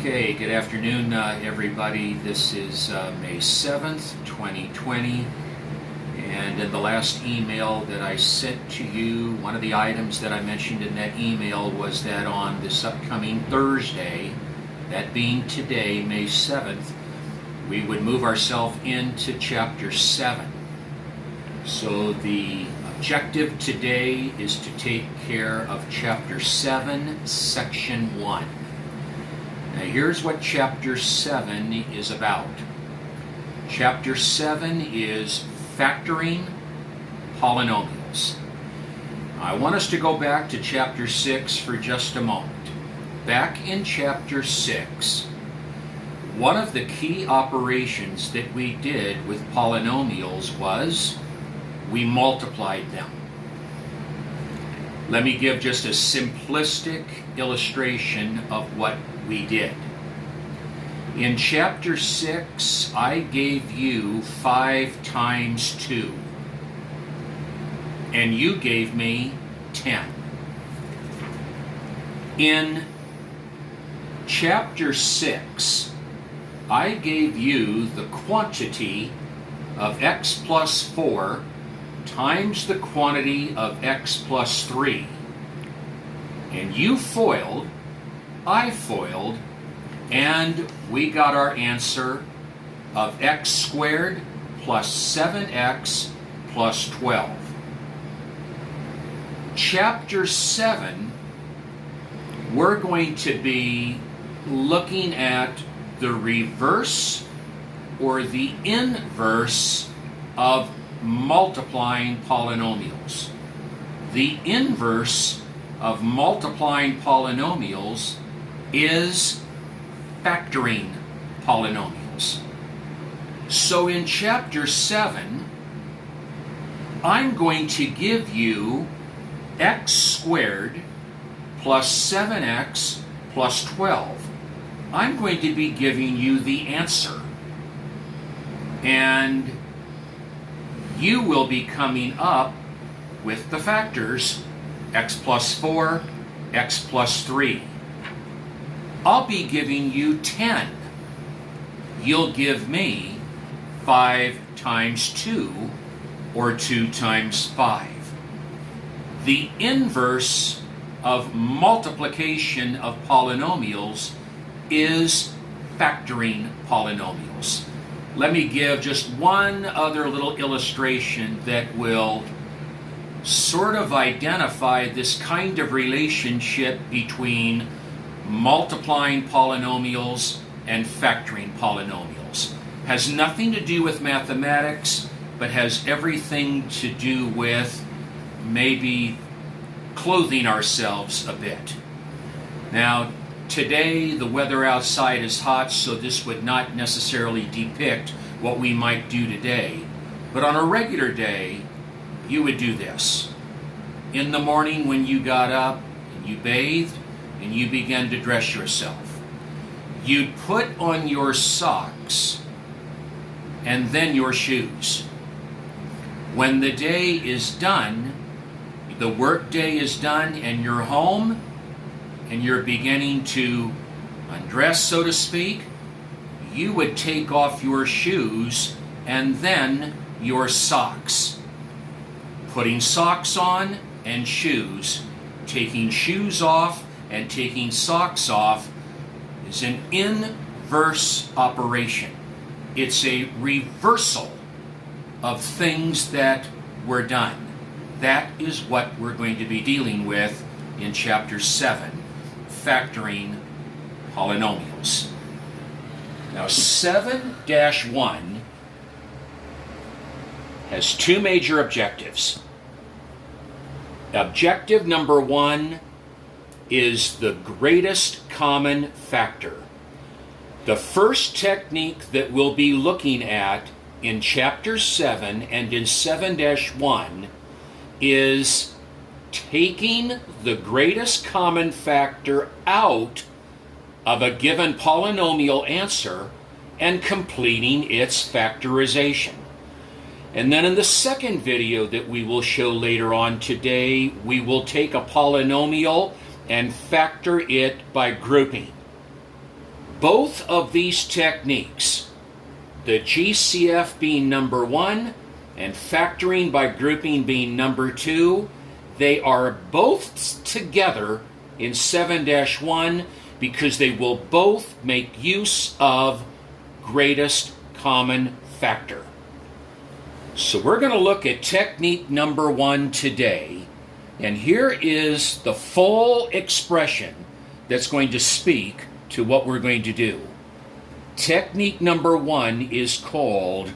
Okay, good afternoon, everybody. This is May 7th, 2020. And in the last email that I sent to you, one of the items that I mentioned in that email was that on this upcoming Thursday, that being today, May 7th, we would move ourselves into Chapter 7. So the objective today is to take care of Chapter 7, Section 1. Now here's what Chapter 7 is about. Chapter 7 is factoring polynomials. I want us to go back to Chapter 6 for just a moment. Back in Chapter 6, one of the key operations that we did with polynomials was we multiplied them. Let me give just a simplistic illustration of what we did. In Chapter 6, I gave you 5 times 2, and you gave me 10. In Chapter 6, I gave you the quantity of x plus 4 times the quantity of x plus 3. And you foiled, I foiled, and we got our answer of x squared plus 7x plus 12. Chapter 7, we're going to be looking at the reverse or the inverse of multiplying polynomials. The inverse of multiplying polynomials is factoring polynomials. So in Chapter 7, I'm going to give you x squared plus 7x plus 12. I'm going to be giving you the answer. And you will be coming up with the factors x plus 4, x plus 3. I'll be giving you 10. You'll give me 5 times 2, or 2 times 5. The inverse of multiplication of polynomials is factoring polynomials. Let me give just one other little illustration that will sort of identify this kind of relationship between multiplying polynomials and factoring polynomials. Has nothing to do with mathematics, but has everything to do with maybe clothing ourselves a bit. Now, today the weather outside is hot, so this would not necessarily depict what we might do today. But on a regular day, you would do this. In the morning when you got up and you bathed and you began to dress yourself, you'd put on your socks and then your shoes. When the day is done, the work day is done, and you're home and you're beginning to undress, so to speak, you would take off your shoes and then your socks. Putting socks on and shoes, taking shoes off and taking socks off is an inverse operation. It's a reversal of things that were done. That is what we're going to be dealing with in Chapter 7, factoring polynomials. Now 7-1 has 2 major objectives. Objective number 1 is the greatest common factor. The first technique that we'll be looking at in Chapter 7 and in 7-1 is taking the greatest common factor out of a given polynomial answer and completing its factorization. And then in the second video that we will show later on today, we will take a polynomial and factor it by grouping. Both of these techniques, the GCF being number 1 and factoring by grouping being number 2, they are both together in 7-1 because they will both make use of greatest common factor. So we're going to look at technique number 1 today, and here is the full expression that's going to speak to what we're going to do. Technique number 1 is called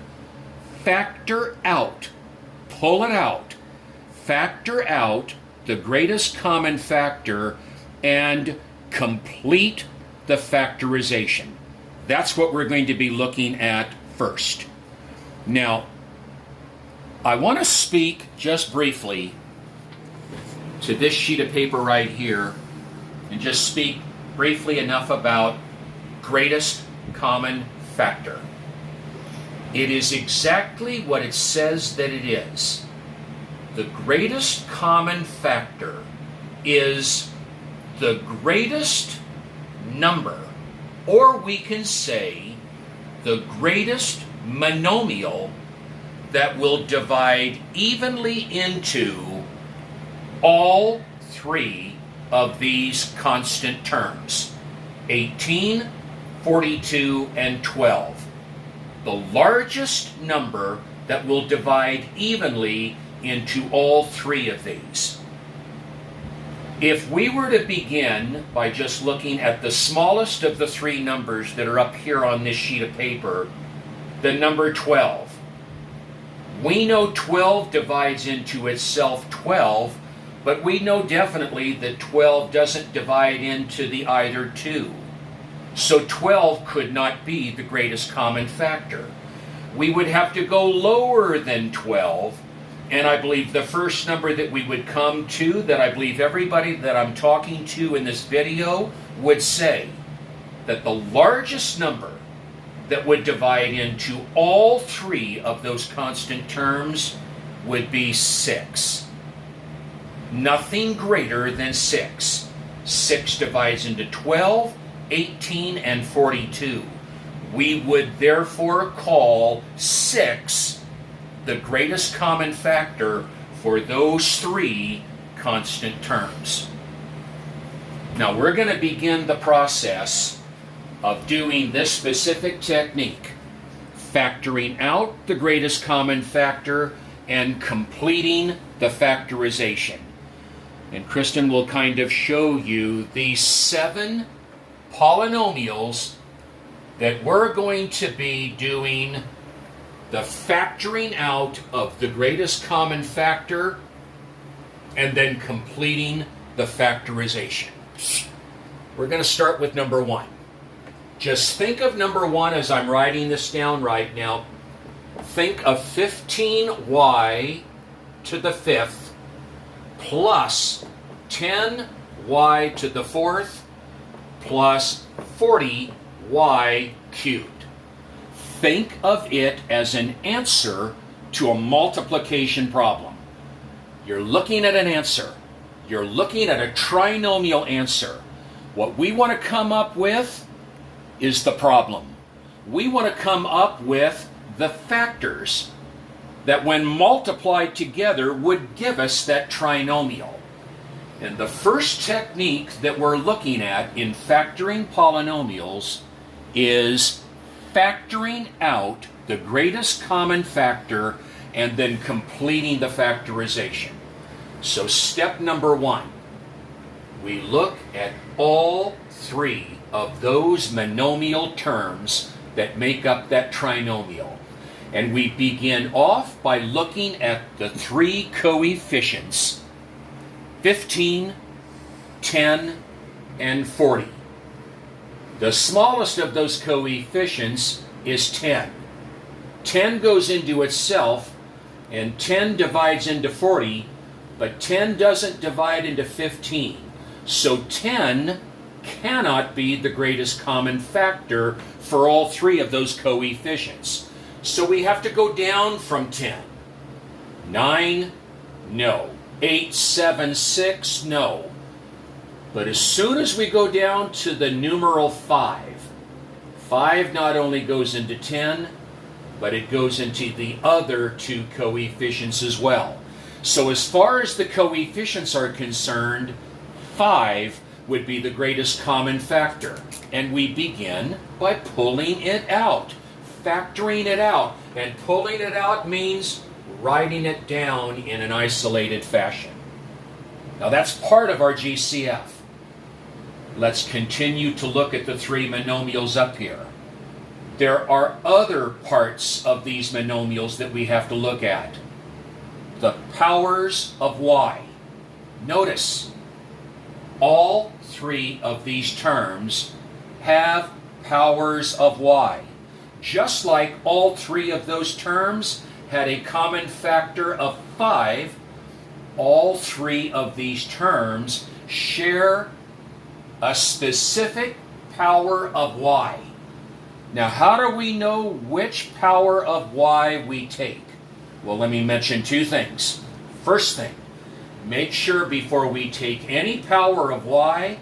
factor out. Pull it out. Factor out the greatest common factor and complete the factorization. That's what we're going to be looking at first. Now, I want to speak just briefly to this sheet of paper right here and just speak briefly enough about greatest common factor. It is exactly what it says that it is. The greatest common factor is the greatest number, or we can say the greatest monomial that will divide evenly into all 3 of these constant terms, 18, 42, and 12. The largest number that will divide evenly into all 3 of these. If we were to begin by just looking at the smallest of the 3 numbers that are up here on this sheet of paper, the number 12. We know 12 divides into itself 12, but we know definitely that 12 doesn't divide into the either 2. So 12 could not be the greatest common factor. We would have to go lower than 12, and I believe the first number that we would come to, that I believe everybody that I'm talking to in this video would say, that the largest number that would divide into all 3 of those constant terms would be 6. Nothing greater than 6. 6 divides into 12, 18, and 42. We would therefore call 6 the greatest common factor for those 3 constant terms. Now we're going to begin the process of doing this specific technique, factoring out the greatest common factor and completing the factorization. And Kristen will kind of show you these 7 polynomials that we're going to be doing the factoring out of the greatest common factor and then completing the factorization. We're going to start with number 1. Just think of number 1 as I'm writing this down right now. Think of 15y to the 5th plus 10y to the 4th plus 40y cubed. Think of it as an answer to a multiplication problem. You're looking at an answer. You're looking at a trinomial answer. What we want to come up with is the problem. We want to come up with the factors that when multiplied together would give us that trinomial. And the first technique that we're looking at in factoring polynomials is factoring out the greatest common factor and then completing the factorization. So step number 1, we look at all 3 of those monomial terms that make up that trinomial. And we begin off by looking at the 3 coefficients, 15, 10, and 40. The smallest of those coefficients is 10. 10 goes into itself, and 10 divides into 40, but 10 doesn't divide into 15. So 10 cannot be the greatest common factor for all 3 of those coefficients. So we have to go down from 10. 9, no. 8, 7, 6, no. But as soon as we go down to the numeral 5, 5 not only goes into 10, but it goes into the other two coefficients as well. So as far as the coefficients are concerned, 5 would be the greatest common factor. And we begin by pulling it out, factoring it out. And pulling it out means writing it down in an isolated fashion. Now that's part of our GCF. Let's continue to look at the three monomials up here. There are other parts of these monomials that we have to look at. The powers of y. Notice, all three of these terms have powers of y. Just like all three of those terms had a common factor of 5, all three of these terms share a specific power of y. Now, how do we know which power of y we take? Well, let me mention two things. First thing, make sure before we take any power of y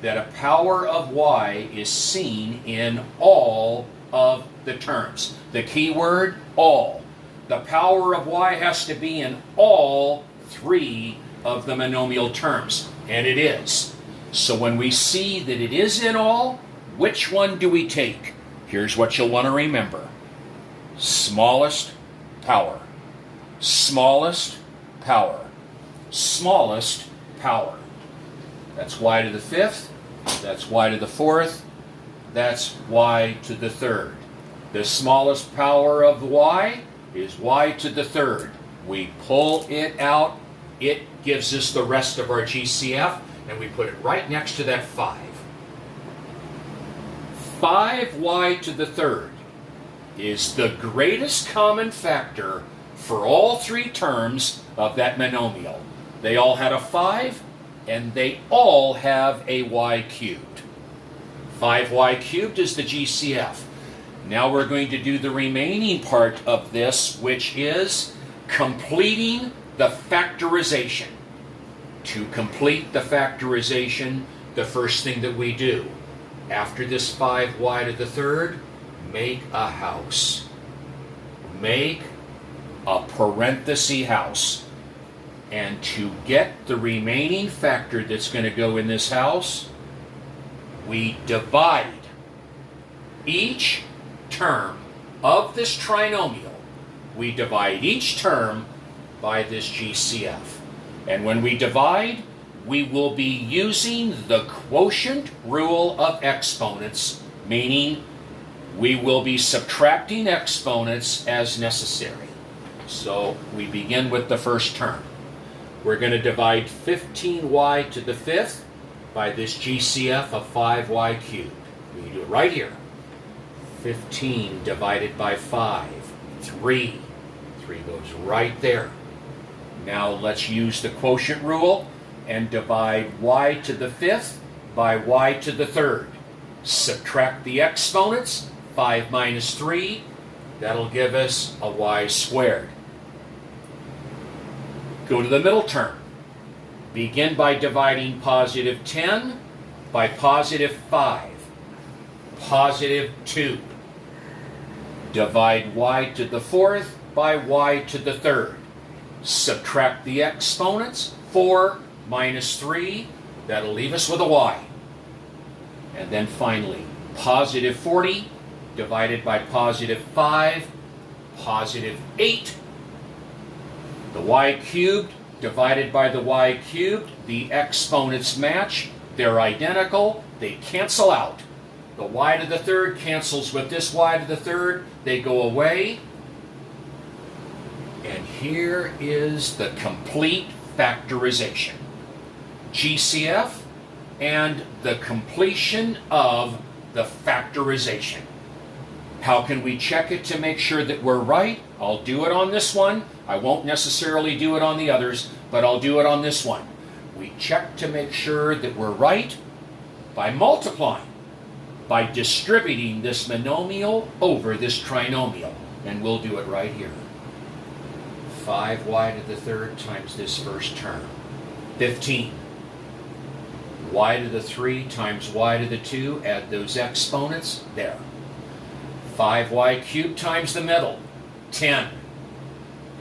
that a power of y is seen in all of the terms. The key word, all. The power of y has to be in all three of the monomial terms, and it is. So when we see that it is in all, which one do we take? Here's what you'll want to remember. Smallest power. Smallest power. Smallest power. That's y to the fifth. That's y to the fourth. That's y to the third. The smallest power of y is y to the third. We pull it out. It gives us the rest of our GCF, and we put it right next to that 5. 5y to the third is the greatest common factor for all three terms of that monomial. They all had a 5, and they all have a y cubed. 5y cubed is the GCF. Now we're going to do the remaining part of this, which is completing the factorization. To complete the factorization, the first thing that we do, after this 5y to the third, make a house. Make a parenthesis house. And to get the remaining factor that's going to go in this house, we divide each term of this trinomial. We divide each term by this GCF. And when we divide, we will be using the quotient rule of exponents, meaning we will be subtracting exponents as necessary. So we begin with the first term. We're going to divide 15y to the fifth by this GCF of 5y cubed. We can do it right here. 15 divided by 5, 3. 3 goes right there. Now let's use the quotient rule and divide y to the fifth by y to the third. Subtract the exponents, 5 minus 3. That'll give us a y squared. Go to the middle term. Begin by dividing positive 10 by positive 5. Positive 2. Divide y to the fourth by y to the third. Subtract the exponents, 4 minus 3. That'll leave us with a y. And then finally, positive 40 divided by positive 5, positive 8. The y cubed divided by the y cubed, the exponents match. They're identical. They cancel out. The y to the third cancels with this y to the third. They go away. And here is the complete factorization. GCF and the completion of the factorization. How can we check it to make sure that we're right? I'll do it on this one. I won't necessarily do it on the others, but I'll do it on this one. We check to make sure that we're right by multiplying, by distributing this monomial over this trinomial. And we'll do it right here. 5y to the third times this first term. 15. Y to the 3 times y to the 2. Add those exponents. There. 5y cubed times the middle, 10.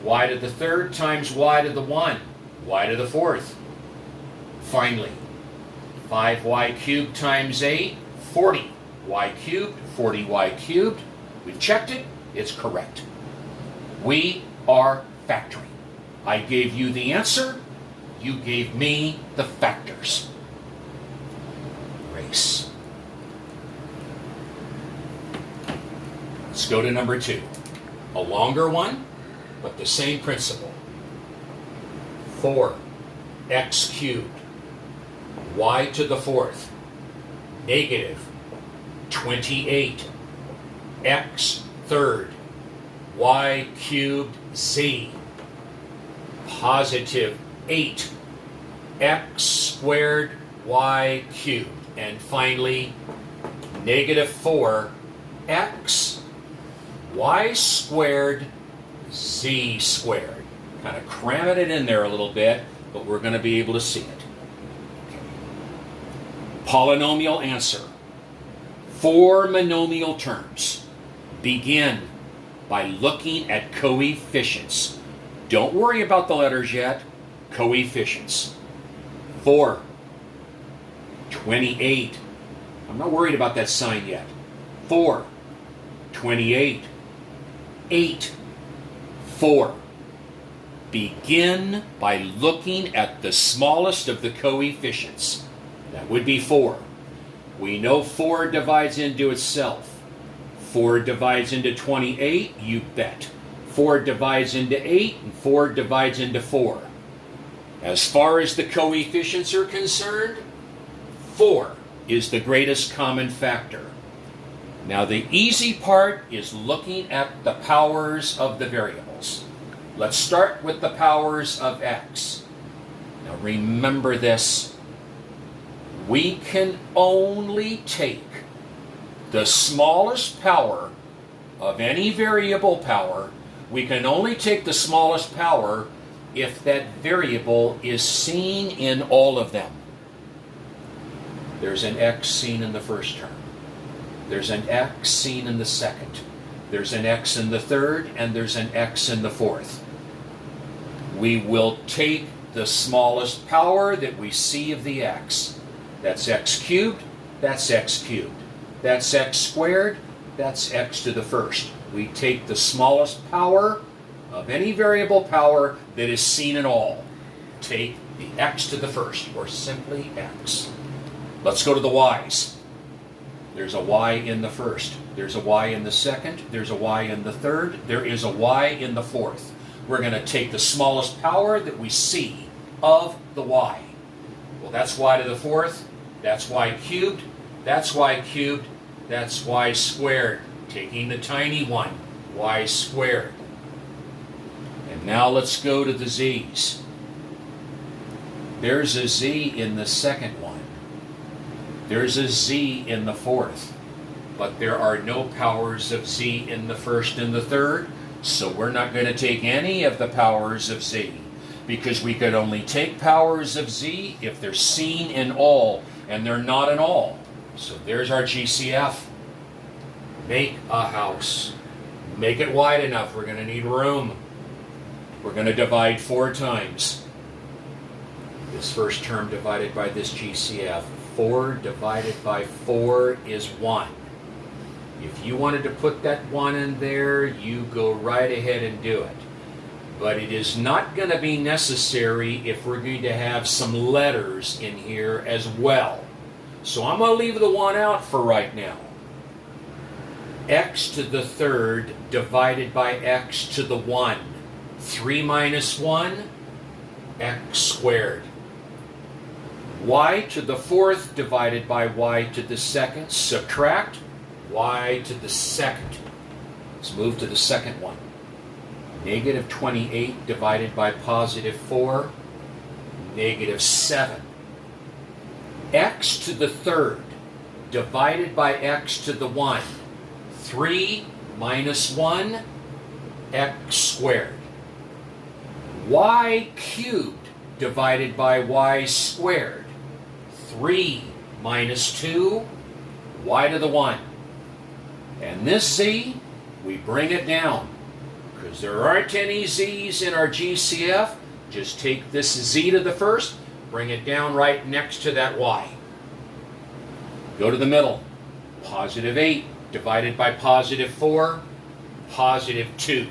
Y to the third times y to the 1, y to the fourth. Finally, 5y cubed times 8, 40. Y cubed, 40y cubed. We've checked it. It's correct. We are factoring. I gave you the answer. You gave me the factors. Race. Let's go to number 2. A longer one, but the same principle. 4x cubed, y to the fourth, negative 28, x third, y cubed z, positive 8, x squared y cubed, and finally negative 4, x y squared z squared. Kind of cramming it in there a little bit, but we're going to be able to see it. Okay. Polynomial answer. 4 monomial terms. Begin by looking at coefficients. Don't worry about the letters yet. Coefficients. 4, 28. I'm not worried about that sign yet. 4, 28, 8, 4. Begin by looking at the smallest of the coefficients. That would be 4. We know 4 divides into itself. 4 divides into 28, you bet. 4 divides into 8, and 4 divides into 4. As far as the coefficients are concerned, 4 is the greatest common factor. Now the easy part is looking at the powers of the variables. Let's start with the powers of x. Now remember this. We can only take the smallest power of any variable power. We can only take the smallest power if that variable is seen in all of them. There's an x seen in the first term. There's an x seen in the second. There's an x in the third, and there's an x in the fourth. We will take the smallest power that we see of the x. That's x cubed, that's x cubed. That's x squared, that's x to the first. We take the smallest power of any variable power that is seen in all. Take the x to the first, or simply x. Let's go to the y's. There's a y in the first. There's a y in the second. There's a y in the third. There is a y in the fourth. We're going to take the smallest power that we see of the y. Well, that's y to the fourth. That's y cubed. That's y cubed. That's y squared. Taking the tiny one, y squared. And now let's go to the z's. There's a z in the second one. There's a z in the fourth. But there are no powers of z in the first and the third, so we're not going to take any of the powers of z, because we could only take powers of z if they're seen in all, and they're not in all. So there's our GCF. Make a house. Make it wide enough. We're going to need room. We're going to divide 4 times. This first term divided by this GCF. 4 divided by 4 is 1. If you wanted to put that 1 in there, you go right ahead and do it. But it is not going to be necessary if we're going to have some letters in here as well. So I'm going to leave the 1 out for right now. X to the third divided by x to the 1. 3 minus 1, x squared. Y to the fourth divided by y to the second. Subtract y to the second. Let's move to the second one. Negative 28 divided by positive 4. Negative 7. X to the third divided by x to the 1. 3 minus 1, x squared. Y cubed divided by y squared. 3 minus 2, y to the 1. And this z, we bring it down. Because there aren't any z's in our GCF, just take this z to the first, bring it down right next to that y. Go to the middle. Positive 8 divided by positive 4, positive 2.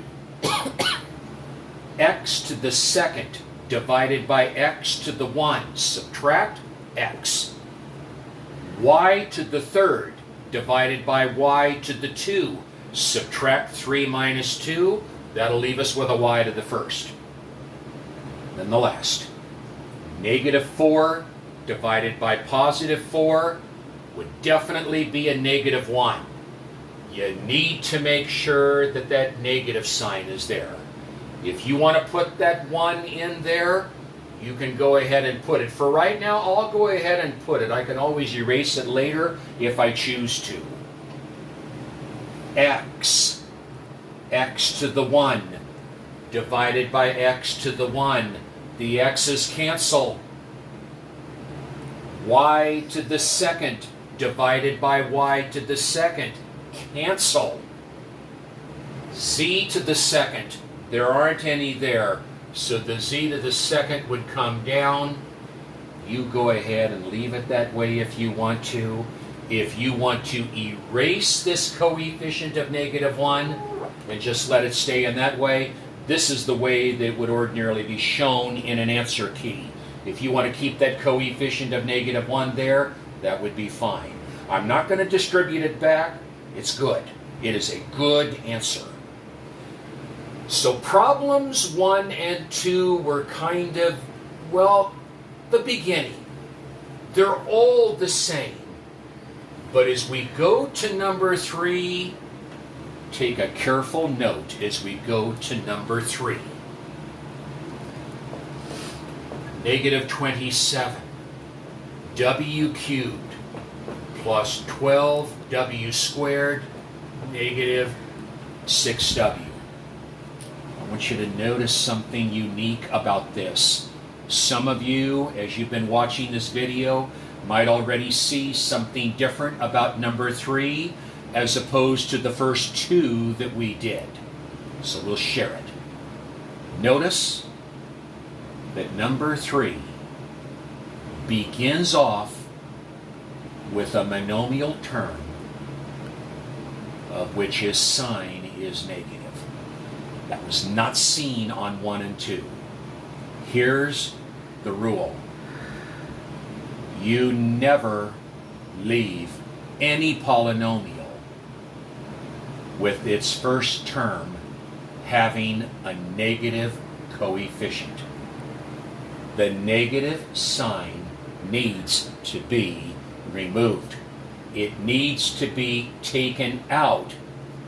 X to the second divided by x to the 1, subtract x. Y to the third divided by y to the 2, subtract 3 minus 2, that'll leave us with a y to the first. Then the last. Negative 4 divided by positive 4 would definitely be a negative 1. You need to make sure that that negative sign is there. If you want to put that 1 in there, you can go ahead and put it. For right now, I'll go ahead and put it. I can always erase it later if I choose to. X to the 1 divided by x to the 1. The x's cancel. Y to the second divided by y to the second. Cancel. Z to the second. There aren't any there. So the z to the second would come down. You go ahead and leave it that way if you want to. If you want to erase this coefficient of negative 1 and just let it stay in that way, this is the way that it would ordinarily be shown in an answer key. If you want to keep that coefficient of negative 1 there, that would be fine. I'm not going to distribute it back. It's good. It is a good answer. So problems 1 and 2 were kind of, well, the beginning. They're all the same. But as we go to number 3, take a careful note as we go to number 3. Negative 27, w cubed plus 12w squared, negative 6w. I want you to notice something unique about this. Some of you, as you've been watching this video, might already see something different about number 3 as opposed to the first 2 that we did. So we'll share it. Notice that number 3 begins off with a monomial term of which his sign is negative. That was not seen on 1 and 2. Here's the rule. You never leave any polynomial with its first term having a negative coefficient. The negative sign needs to be removed. It needs to be taken out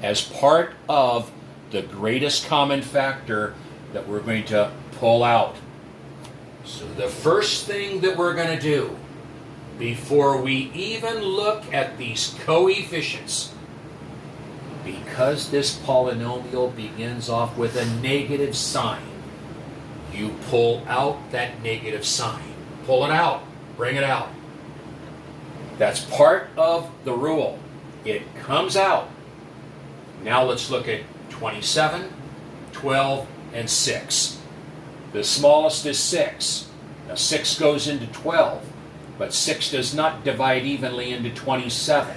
as part of the greatest common factor that we're going to pull out. So the first thing that we're going to do before we even look at these coefficients, because this polynomial begins off with a negative sign, you pull out that negative sign. Pull it out. Bring it out. That's part of the rule. It comes out. Now let's look at 27, 12, and 6. The smallest is 6. Now 6 goes into 12, but 6 does not divide evenly into 27.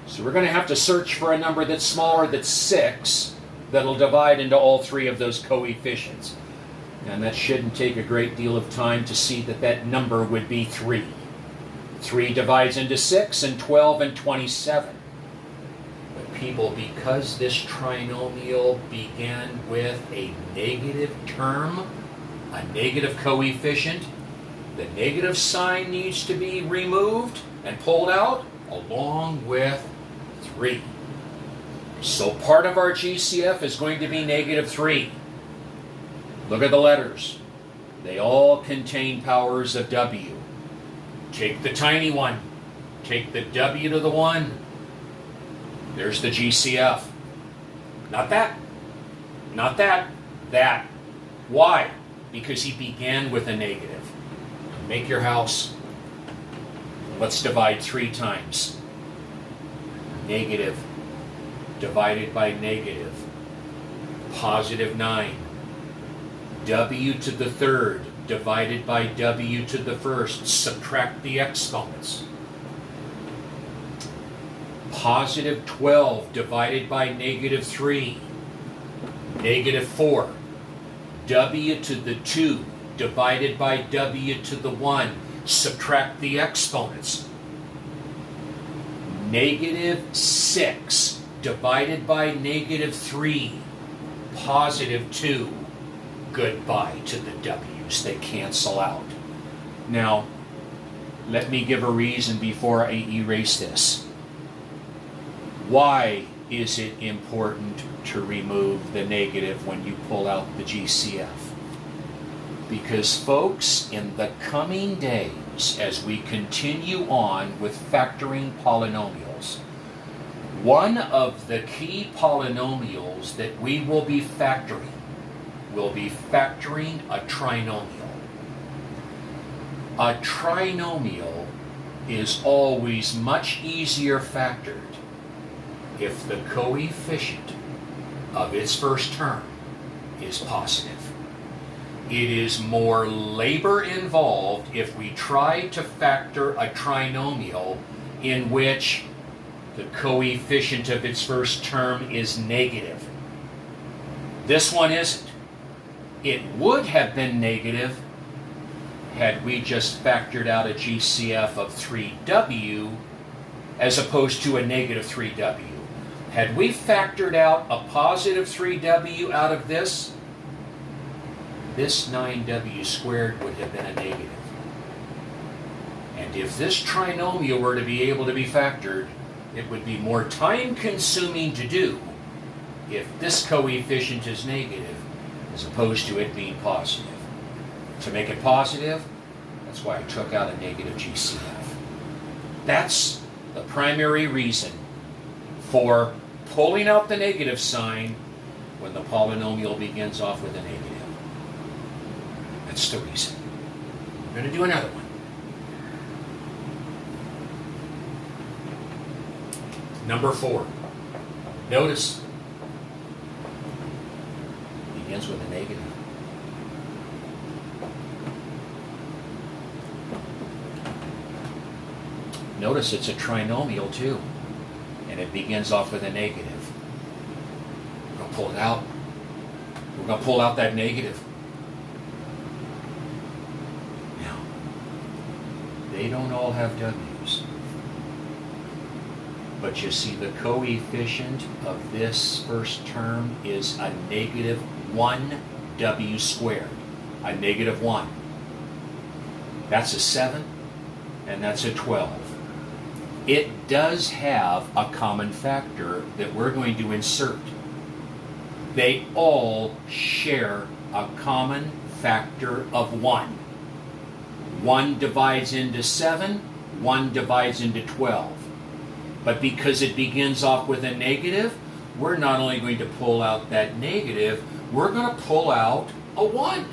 So we're going to have to search for a number that's smaller than 6 that'll divide into all 3 of those coefficients. And that shouldn't take a great deal of time to see that that number would be 3. 3 divides into 6 and 12 and 27. But people, because this trinomial began with a negative term, a negative coefficient, the negative sign needs to be removed and pulled out along with 3. So part of our GCF is going to be negative 3. Look at the letters. They all contain powers of w. Take the tiny one. Take the w to the 1. There's the GCF. Not that. Not that. That. Why? Because he began with a negative. Make your house. Let's divide 3 times. Negative divided by negative positive 9. W to the third divided by W to the first. Subtract the exponents. Positive 12 divided by negative 3. Negative 4. W to the 2 divided by W to the 1. Subtract the exponents. Negative 6 divided by negative 3. Positive 2. Goodbye to the W's. They cancel out. Now, let me give a reason before I erase this. Why is it important to remove the negative when you pull out the GCF? Because, folks, in the coming days, as we continue on with factoring polynomials, one of the key polynomials that we will be factoring a trinomial. A trinomial is always much easier factored if the coefficient of its first term is positive. It is more labor involved if we try to factor a trinomial in which the coefficient of its first term is negative. This one isn't. It would have been negative had we just factored out a GCF of 3W as opposed to a negative 3W. Had we factored out a positive 3W out of this 9W squared would have been a negative. And if this trinomial were to be able to be factored, it would be more time consuming to do if this coefficient is negative as opposed to it being positive. To make it positive, that's why I took out a negative GCF. That's the primary reason for pulling out the negative sign when the polynomial begins off with a negative. That's the reason. We're going to do another one. Number 4. Notice it begins with a negative. Notice it's a trinomial too, and it begins off with a negative. We're going to pull it out. We're going to pull out that negative. Now, they don't all have W's. But you see the coefficient of this first term is a negative 1W squared. A negative 1. That's a 7, and that's a 12. It does have a common factor that we're going to insert. They all share a common factor of 1. 1 divides into 7, 1 divides into 12. But because it begins off with a negative, we're not only going to pull out that negative, we're going to pull out a 1.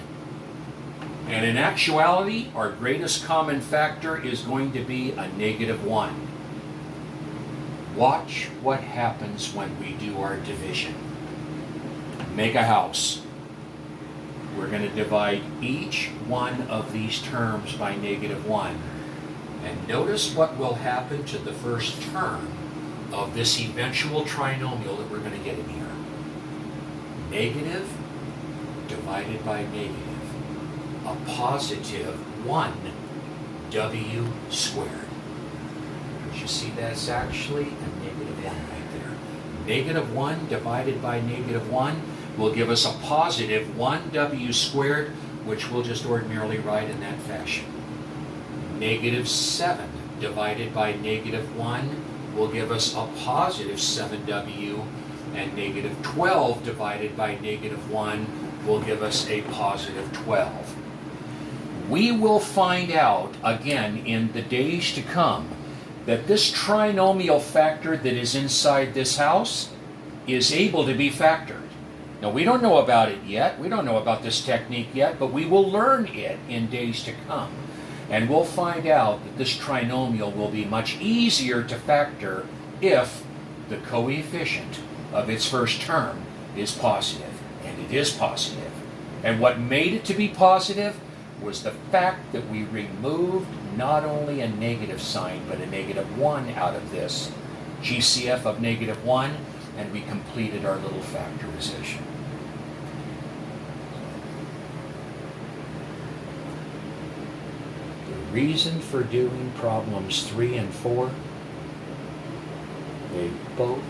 And in actuality, our greatest common factor is going to be a negative 1. Watch what happens when we do our division. Make a house. We're going to divide each one of these terms by negative 1. And notice what will happen to the first term of this eventual trinomial that we're going to get in here. Negative divided by negative. A positive 1W squared. Did you see that's actually a negative 1 right there? Negative 1 divided by negative 1 will give us a positive 1W squared, which we'll just ordinarily write in that fashion. Negative 7 divided by negative 1 will give us a positive 7W, and negative 12 divided by negative 1 will give us a positive 12. We will find out again in the days to come that this trinomial factor that is inside this house is able to be factored. Now, we don't know about it yet. We don't know about this technique yet, but we will learn it in days to come. And we'll find out that this trinomial will be much easier to factor if the coefficient of its first term is positive, and it is positive. And what made it to be positive was the fact that we removed not only a negative sign, but a -1 out of this GCF of -1, and we completed our little factorization. The reason for doing problems 3 and 4, they both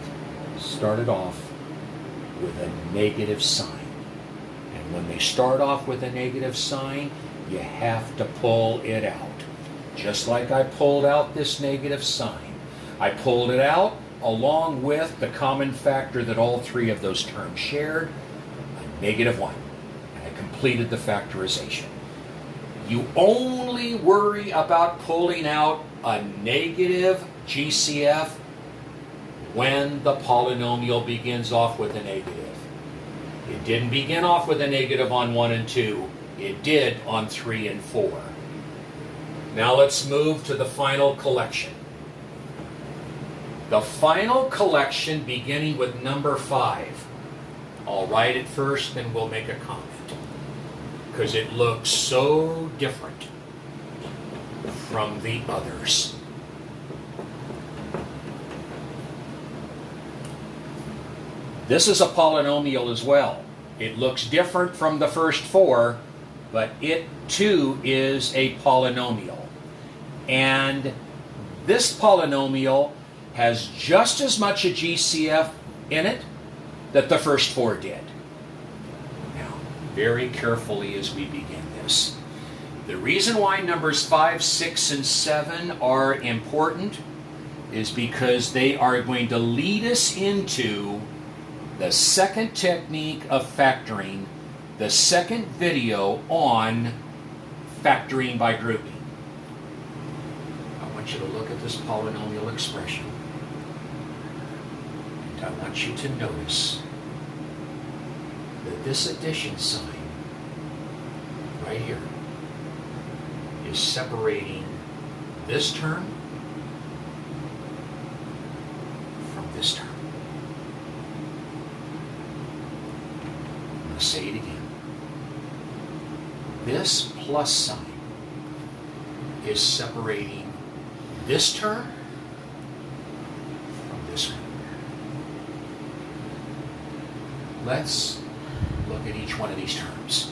started off with a negative sign. And when they start off with a negative sign, you have to pull it out. Just like I pulled out this negative sign. I pulled it out along with the common factor that all three of those terms shared, a -1. And I completed the factorization. You only worry about pulling out a negative GCF when the polynomial begins off with a negative. It didn't begin off with a negative on 1 and 2. It did on 3 and 4. Now let's move to the final collection. The final collection beginning with number 5. I'll write it first, then we'll make a comment, because it looks so different from the others. This is a polynomial as well. It looks different from the first 4, but it too is a polynomial. And this polynomial has just as much a GCF in it that the first 4 did. Now, very carefully as we begin this. The reason why numbers 5, 6, and 7 are important is because they are going to lead us into the second technique of factoring, the second video on factoring by grouping. I want you to look at this polynomial expression. And I want you to notice that this addition sign right here is separating this term from this term. I'm going to say it again. This plus sign is separating this term from this one. Let's look at each one of these terms.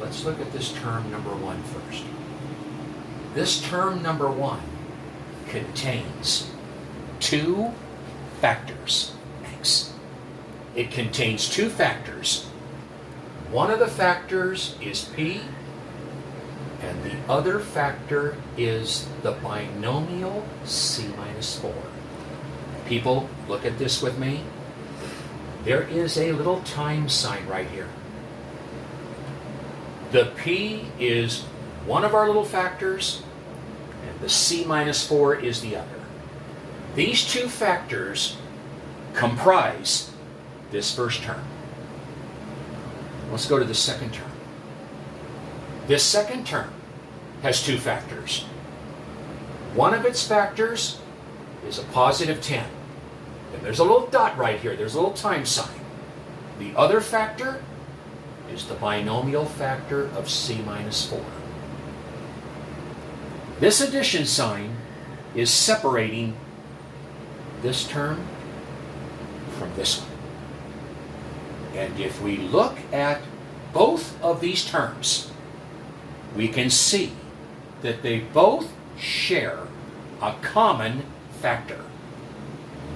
Let's look at this term number 1 first. This term number 1 contains 2 factors. Thanks. It contains 2 factors. One of the factors is P, and the other factor is the binomial C minus 4. People, look at this with me. There is a little time sign right here. The P is one of our little factors, and the C minus 4 is the other. These 2 factors comprise this first term. Let's go to the second term. This second term has 2 factors. One of its factors is a positive 10. And there's a little dot right here. There's a little time sign. The other factor is the binomial factor of C minus 4. This addition sign is separating this term from this one. And if we look at both of these terms, we can see that they both share a common factor.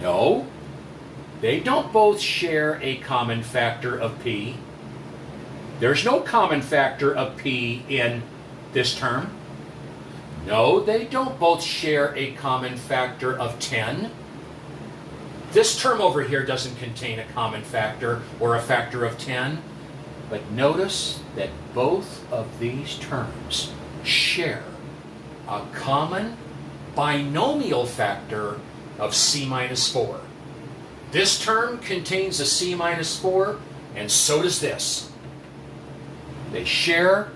No, they don't both share a common factor of P. There's no common factor of P in this term. No, they don't both share a common factor of 10. This term over here doesn't contain a common factor or a factor of 10, but notice that both of these terms share a common binomial factor of C minus 4. This term contains a C minus 4, and so does this. They share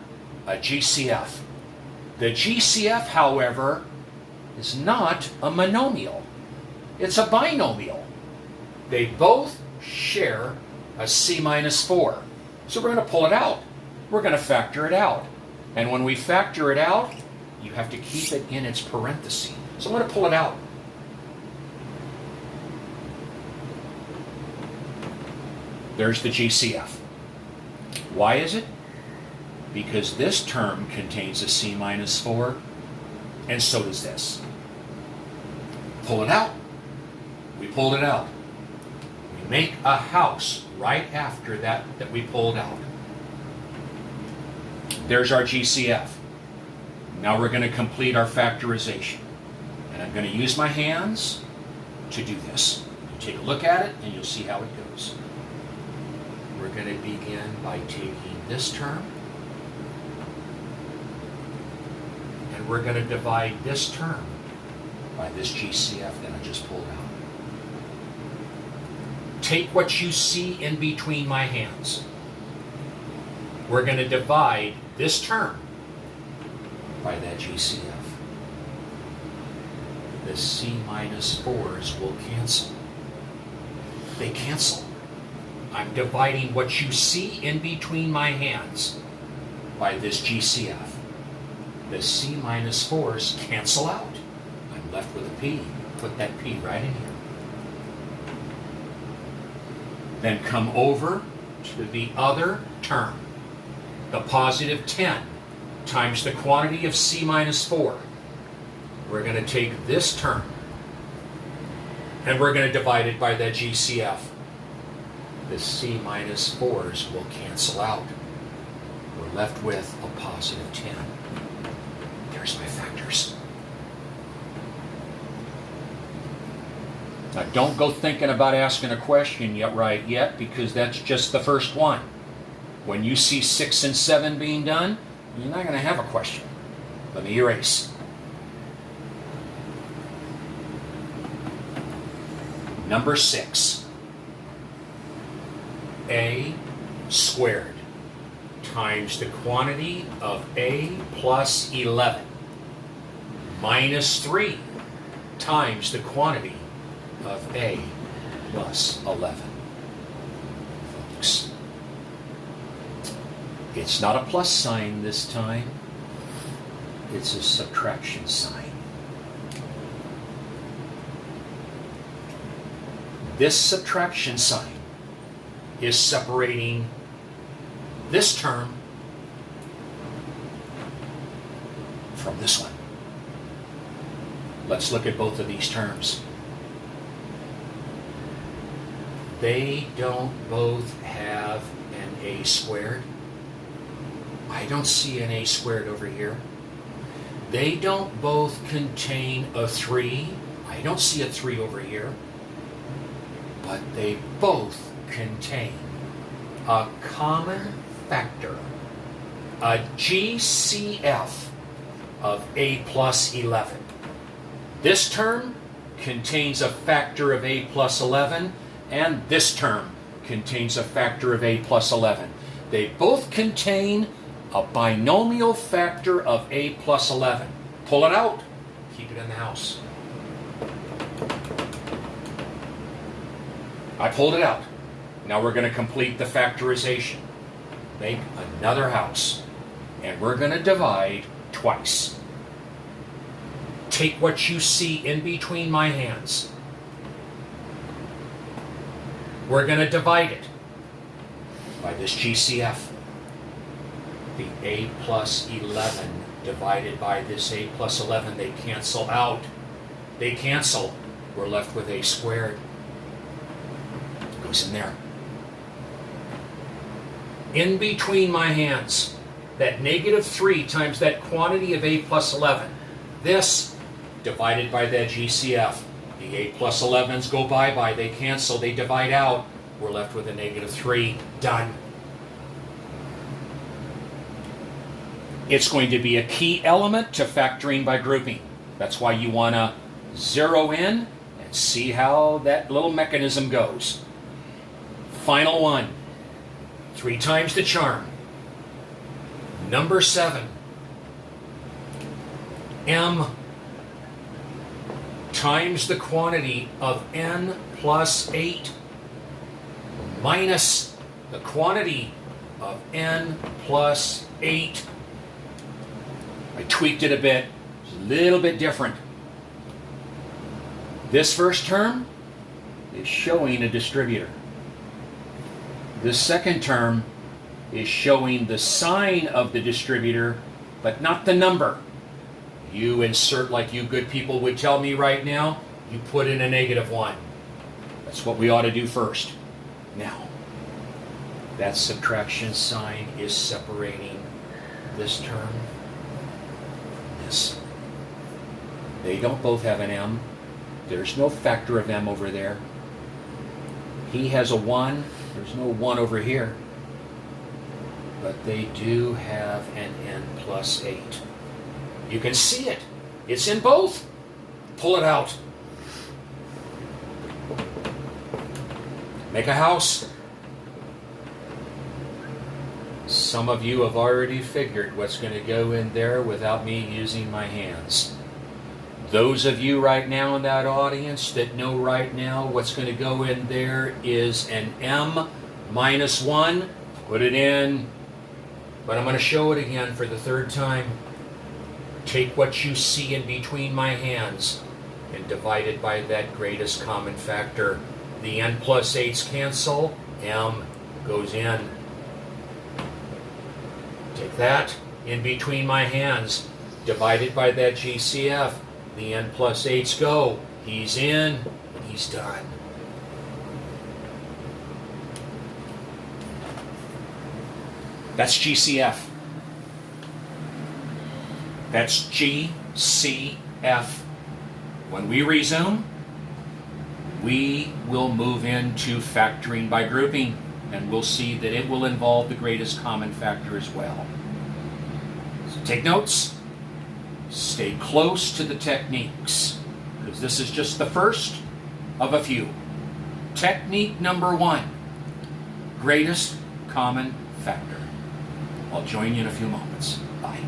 a GCF. The GCF, however, is not a monomial. It's a binomial. They both share a C minus 4. So we're going to pull it out. We're going to factor it out. And when we factor it out, you have to keep it in its parenthesis. So I'm going to pull it out. There's the GCF. Why is it? Because this term contains a C minus 4, and so does this. Pull it out. We pulled it out. We make a house right after that we pulled out. There's our GCF. Now we're going to complete our factorization. And I'm going to use my hands to do this. You take a look at it and you'll see how it goes. We're going to begin by taking this term and we're going to divide this term by this GCF that I just pulled out. Take what you see in between my hands. We're going to divide this term by that GCF. The C minus 4s will cancel. They cancel. I'm dividing what you see in between my hands by this GCF. The C minus 4s cancel out. I'm left with a P. Put that P right in here. Then come over to the other term. The positive 10 times the quantity of C minus 4. We're going to take this term and we're going to divide it by that GCF. The C minus 4s will cancel out. We're left with a positive 10. There's my factors. Now don't go thinking about asking a question yet, because that's just the first one. When you see 6 and 7 being done, you're not going to have a question. Let me erase. Number 6. A squared times the quantity of A plus 11 minus 3 times the quantity of A plus 11. Folks, it's not a plus sign this time. It's a subtraction sign. This subtraction sign is separating this term from this one. Let's look at both of these terms. They don't both have an A squared. I don't see an A squared over here. They don't both contain a 3. I don't see a 3 over here. But they both contain a common factor, a GCF of A plus 11. This term contains a factor of A plus 11, and this term contains a factor of A plus 11. They both contain a binomial factor of A plus 11. Pull it out, keep it in the house. I pulled it out. Now we're going to complete the factorization. Make another house. And we're going to divide twice. Take what you see in between my hands. We're going to divide it by this GCF. The A plus 11 divided by this A plus 11, they cancel out. They cancel. We're left with A squared. Goes in there. In between my hands, that negative 3 times that quantity of A plus 11. This divided by that GCF. The A plus 11s go bye-bye. They cancel. They divide out. We're left with a negative 3. Done. It's going to be a key element to factoring by grouping. That's why you want to zero in and see how that little mechanism goes. Final one. 3 times the charm. Number 7. M times the quantity of n plus 8 minus the quantity of n plus 8. I tweaked it a bit. It's a little bit different. This first term is showing a distributor. This second term is showing the sign of the distributor, but not the number. You insert, like you good people would tell me right now, you put in a -1. That's what we ought to do first. Now, that subtraction sign is separating this term, this. They don't both have an m. There's no factor of m over there. He has a 1. There's no 1 over here. But they do have an n plus 8. You can see it. It's in both. Pull it out. Make a house. Some of you have already figured what's going to go in there without me using my hands. Those of you right now in that audience that know right now what's going to go in there is an m minus 1. Put it in. But I'm going to show it again for the third time. Take what you see in between my hands and divide it by that greatest common factor. The n plus 8's cancel. M goes in. Take that in between my hands. Divide it by that GCF. The n plus 8's go. He's in and he's done. That's GCF. That's GCF. When we resume, we will move into factoring by grouping, and we'll see that it will involve the greatest common factor as well. So take notes. Stay close to the techniques, because this is just the first of a few. Technique number 1, greatest common factor. I'll join you in a few moments. Bye.